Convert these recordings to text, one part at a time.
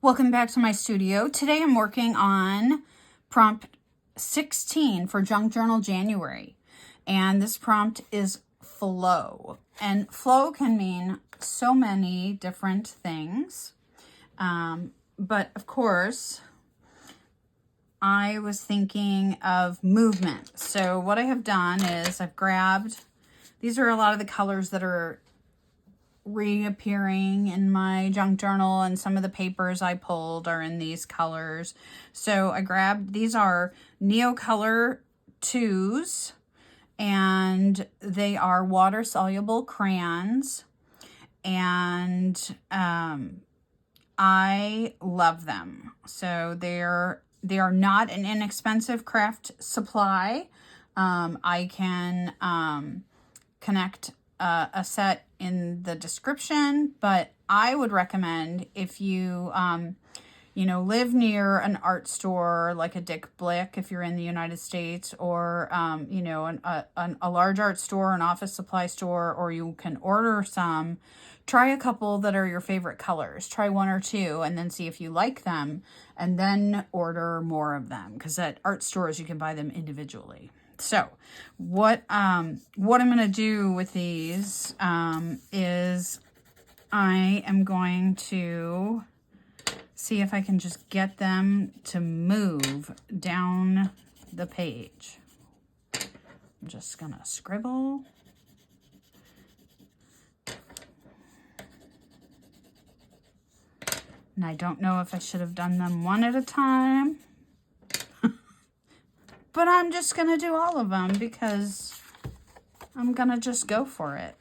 Welcome back to my studio. Today I'm working on prompt 16 for Junk Journal January. And this prompt is flow. And flow can mean so many different things. But of course, I was thinking of movement. So what I have done is I've grabbed, these are a lot of the colors that are reappearing in my junk journal, and some of the papers I pulled are in these colors. So I grabbed, these are Neocolor 2s, and they are water soluble crayons, and I love them. So they are not an inexpensive craft supply. I can connect a set in the description, but I would recommend if you, live near an art store like a Dick Blick if you're in the United States, or, a large art store, an office supply store, or you can order some, try a couple that are your favorite colors. Try one or two and then see if you like them, and then order more of them, because at art stores you can buy them individually. So what I'm going to do with these is I am going to see if I can just get them to move down the page. I'm just going to scribble. And I don't know if I should have done them one at a time. But I'm just going to do all of them because I'm going to just go for it.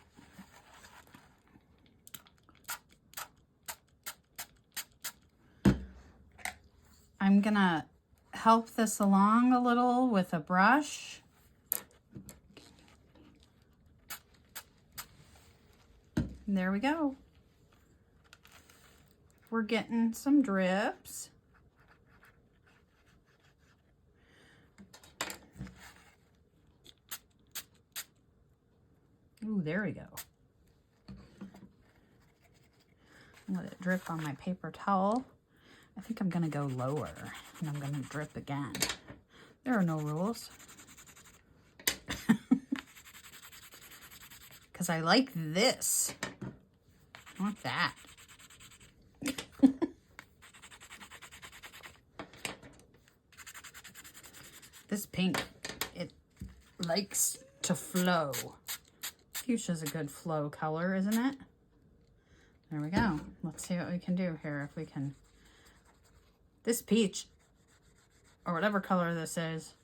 I'm going to help this along a little with a brush. And there we go. We're getting some drips. Ooh, there we go. Let it drip on my paper towel. I think I'm going to go lower, and I'm going to drip again. There are no rules. Because I like this. I want that. This pink, it likes to flow. Fuchsia's a good flow color, isn't it? There we go. Let's see what we can do here. If we can, this peach, or whatever color this is,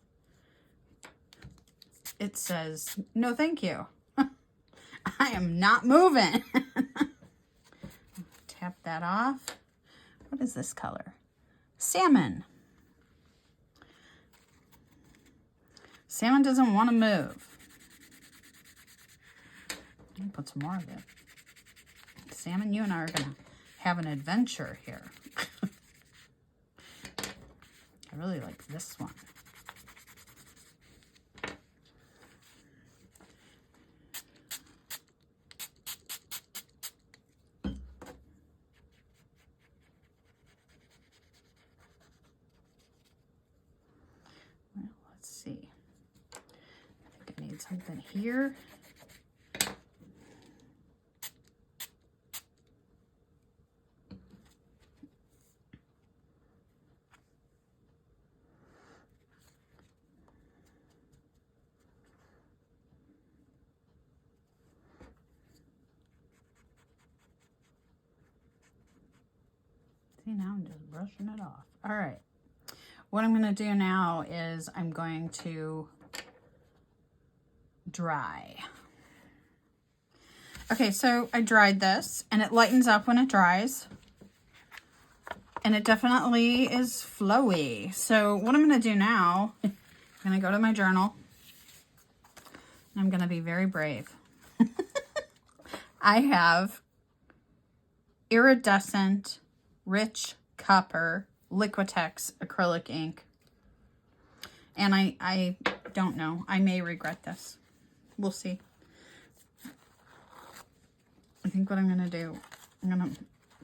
it says, no thank you. I am not moving. Tap that off. What is this color? Salmon. Salmon doesn't want to move. Put some more of it. Salmon, you and I are going to have an adventure here. I really like this one. Well, let's see. I think I need something here. Now I'm just brushing it off. All right. What I'm going to do now is I'm going to dry. Okay, so I dried this, and it lightens up when it dries. And it definitely is flowy. So what I'm going to do now, I'm going to go to my journal. And I'm going to be very brave. I have iridescent rich copper Liquitex acrylic ink, and I don't know, I may regret this. We'll see. I think what I'm gonna do, I'm gonna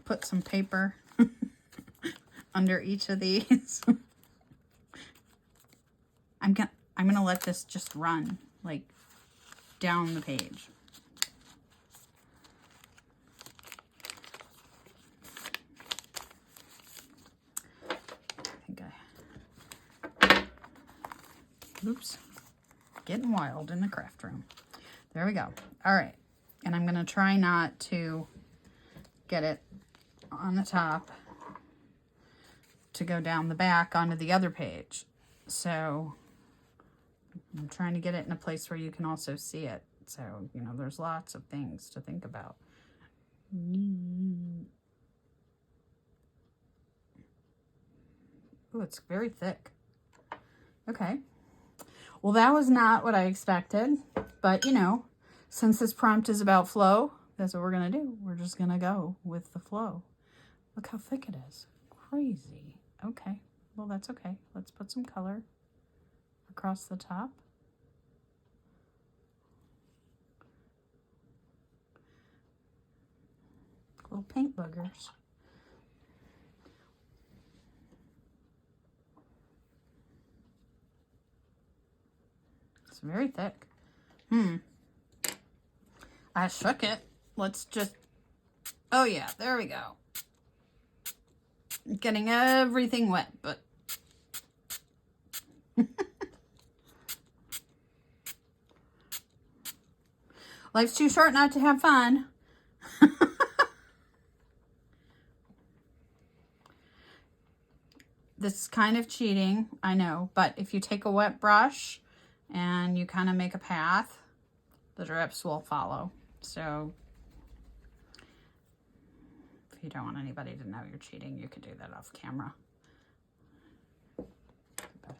put some paper under each of these. I'm gonna let this just run like down the page. Oops, getting wild in the craft room. There we go. All right, and I'm gonna try not to get it on the top to go down the back onto the other page. So I'm trying to get it in a place where you can also see it. So, you know, there's lots of things to think about. Oh, it's very thick. Okay. Well, that was not what I expected, but you know, since this prompt is about flow, that's what we're gonna do. We're just gonna go with the flow. Look how thick it is. Crazy. Okay, well, that's okay. Let's put some color across the top. Little paint boogers. It's very thick. I shook it. Let's just, oh yeah, there we go. Getting everything wet, but life's too short not to have fun. This is kind of cheating, I know, but if you take a wet brush and you kind of make a path, the drips will follow. So if you don't want anybody to know you're cheating, you could do that off camera. Better.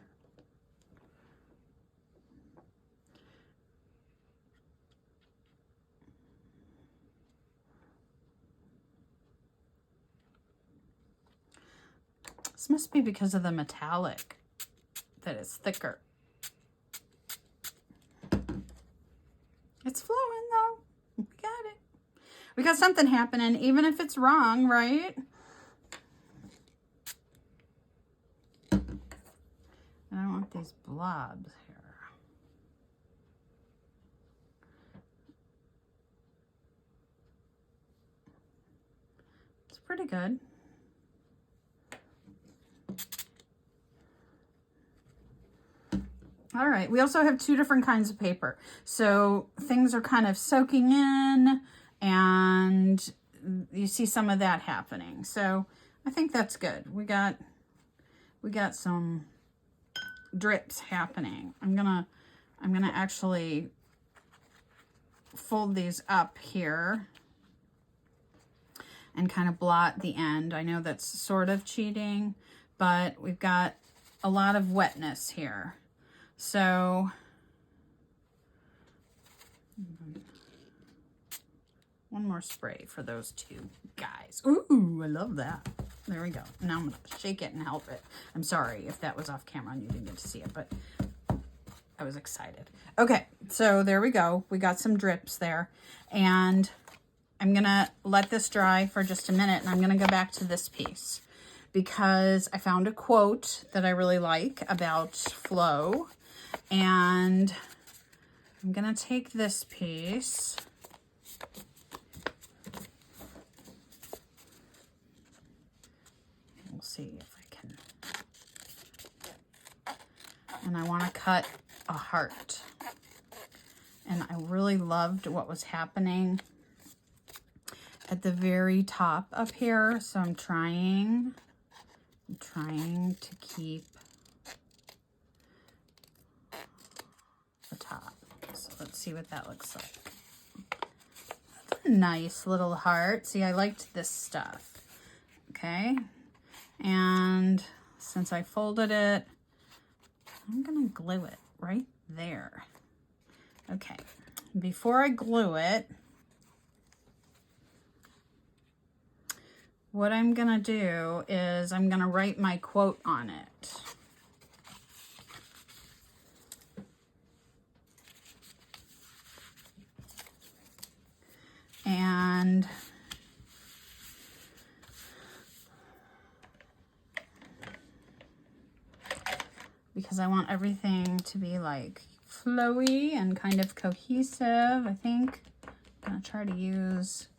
This must be because of the metallic that is thicker. It's flowing though. We got it. We got something happening, even if it's wrong, right? I don't want these blobs here. It's pretty good. All right, we also have two different kinds of paper. So things are kind of soaking in and you see some of that happening. So I think that's good. We got some drips happening. I'm gonna actually fold these up here and kind of blot the end. I know that's sort of cheating, but we've got a lot of wetness here. So one more spray for those two guys. Ooh, I love that. There we go. Now I'm gonna shake it and help it. I'm sorry if that was off camera and you didn't get to see it, but I was excited. Okay, so there we go. We got some drips there, and I'm gonna let this dry for just a minute, and I'm gonna go back to this piece because I found a quote that I really like about flow. And I'm gonna take this piece we'll see if I can, and I want to cut a heart, and I really loved what was happening at the very top up here, so I'm trying to keep the top. So let's see what that looks like. That's a nice little heart. See, I liked this stuff. Okay. And since I folded it, I'm gonna glue it right there. Okay. Before I glue it, what I'm gonna do is I'm gonna write my quote on it. And because I want everything to be like flowy and kind of cohesive. I think I'm gonna try to use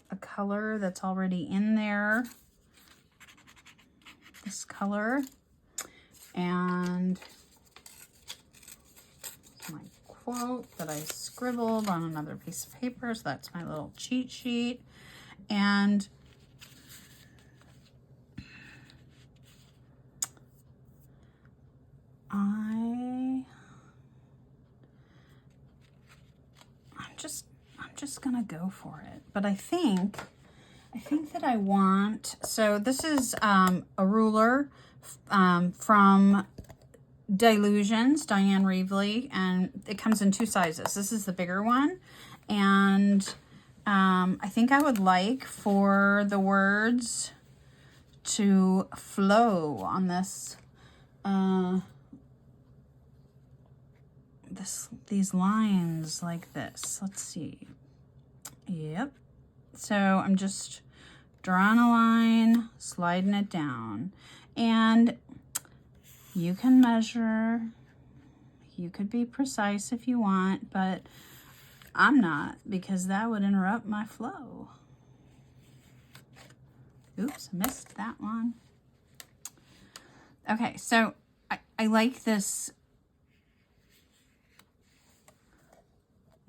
a color that's already in there, this color, and my quote that I scribbled on another piece of paper. So that's my little cheat sheet. And I'm just gonna go for it. But I think that I want, so this is a ruler from Dilutions, Diane Reevely, and it comes in 2 sizes. This is the bigger one, and I think I would like for the words to flow on this, these lines like this. Let's see. Yep. So I'm just drawing a line, sliding it down, and you can measure. You could be precise if you want, but I'm not, because that would interrupt my flow. Oops, I missed that one. Okay, so I like this.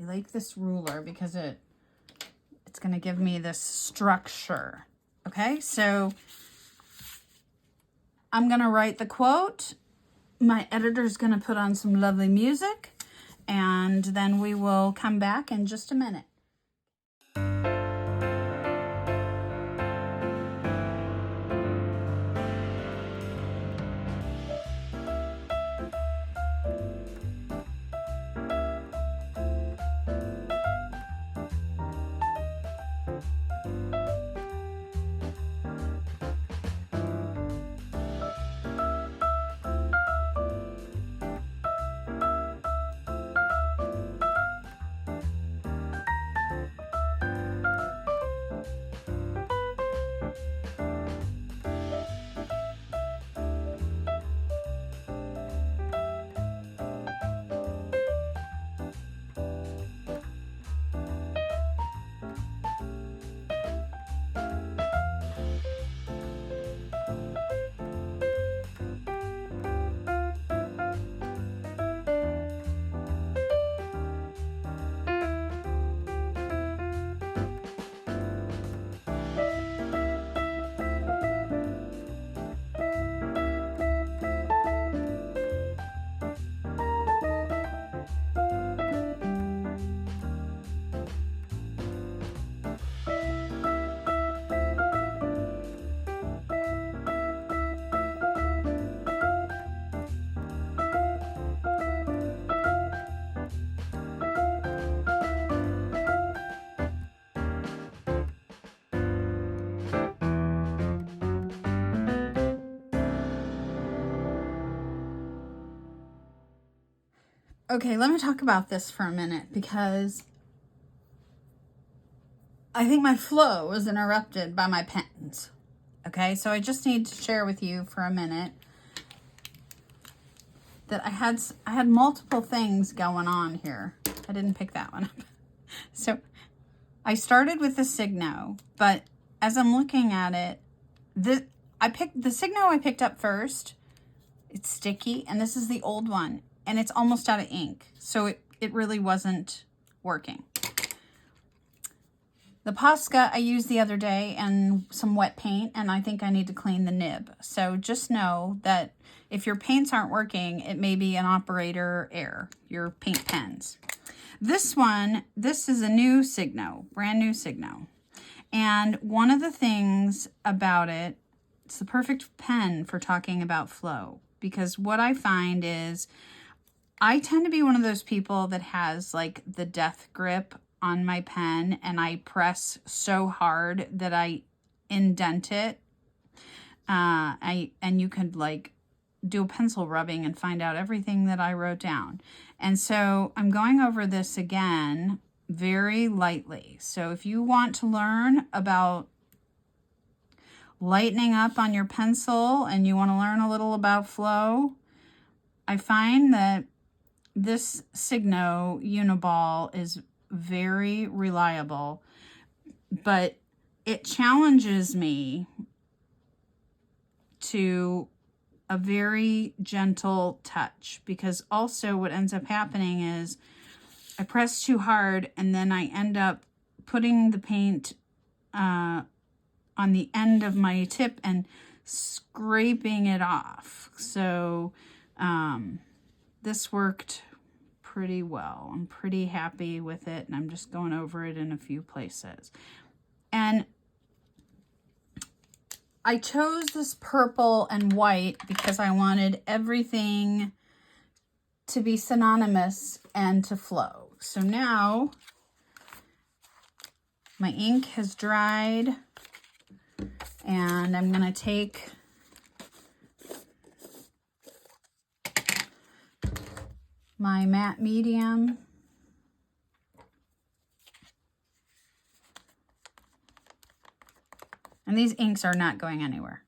I like this ruler because it's going to give me this structure. Okay, so I'm going to write the quote. My editor's going to put on some lovely music, and then we will come back in just a minute. Okay, let me talk about this for a minute, because I think my flow is interrupted by my pens. Okay, so I just need to share with you for a minute that I had multiple things going on here. I didn't pick that one up. So I started with the Signo, but as I'm looking at it, the Signo I picked up first. It's sticky, and this is the old one, and it's almost out of ink, so it really wasn't working. The Posca I used the other day and some wet paint, and I think I need to clean the nib. So just know that if your paints aren't working, it may be an operator error, your paint pens. This is a new Signo, brand new Signo. And one of the things about it, it's the perfect pen for talking about flow, because what I find is I tend to be one of those people that has like the death grip on my pen, and I press so hard that I indent it. And you could like do a pencil rubbing and find out everything that I wrote down. And so I'm going over this again very lightly. So if you want to learn about lightening up on your pencil and you want to learn a little about flow, I find that this Signo Uniball is very reliable, but it challenges me to a very gentle touch, because also what ends up happening is I press too hard and then I end up putting the paint on the end of my tip and scraping it off. So this worked pretty well. I'm pretty happy with it, and I'm just going over it in a few places. And I chose this purple and white because I wanted everything to be synonymous and to flow. So now my ink has dried, and I'm going to take my matte medium and these inks are not going anywhere.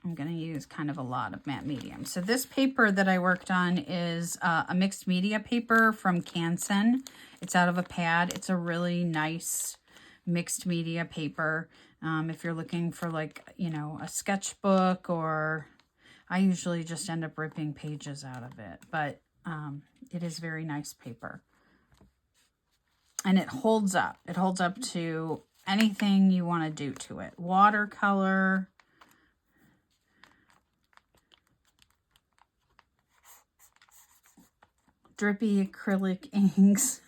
I'm going to use kind of a lot of matte medium. So this paper that I worked on is a mixed media paper from Canson. It's out of a pad. It's a really nice mixed media paper. If you're looking for, like, you know, a sketchbook, or I usually just end up ripping pages out of it, but it is very nice paper. And it holds up. It holds up to anything you want to do to it. Watercolor, drippy acrylic inks.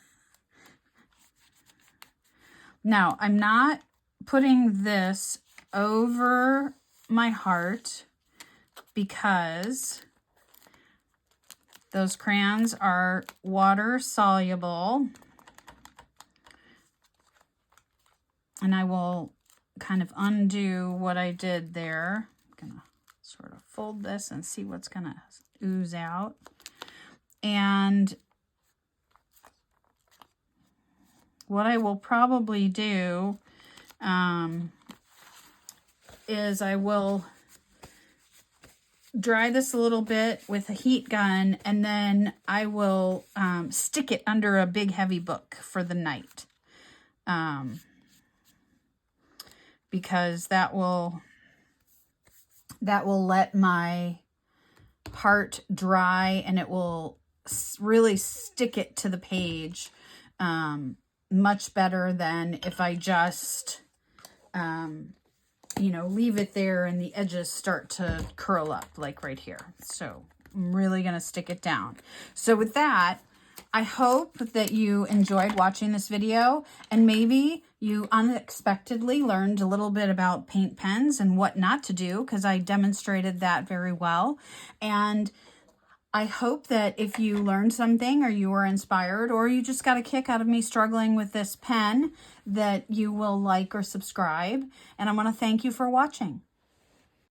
Now, I'm not putting this over my heart because those crayons are water soluble. And I will kind of undo what I did there. I'm going to sort of fold this and see what's going to ooze out. And what I will probably do is I will dry this a little bit with a heat gun, and then I will stick it under a big heavy book for the night. Because that will let my part dry, and it will really stick it to the page much better than if I just you know, leave it there and the edges start to curl up like right here. So I'm really going to stick it down. So with that, I hope that you enjoyed watching this video, and maybe you unexpectedly learned a little bit about paint pens and what not to do, because I demonstrated that very well. And I hope that if you learned something, or you were inspired, or you just got a kick out of me struggling with this pen, that you will like or subscribe. And I want to thank you for watching.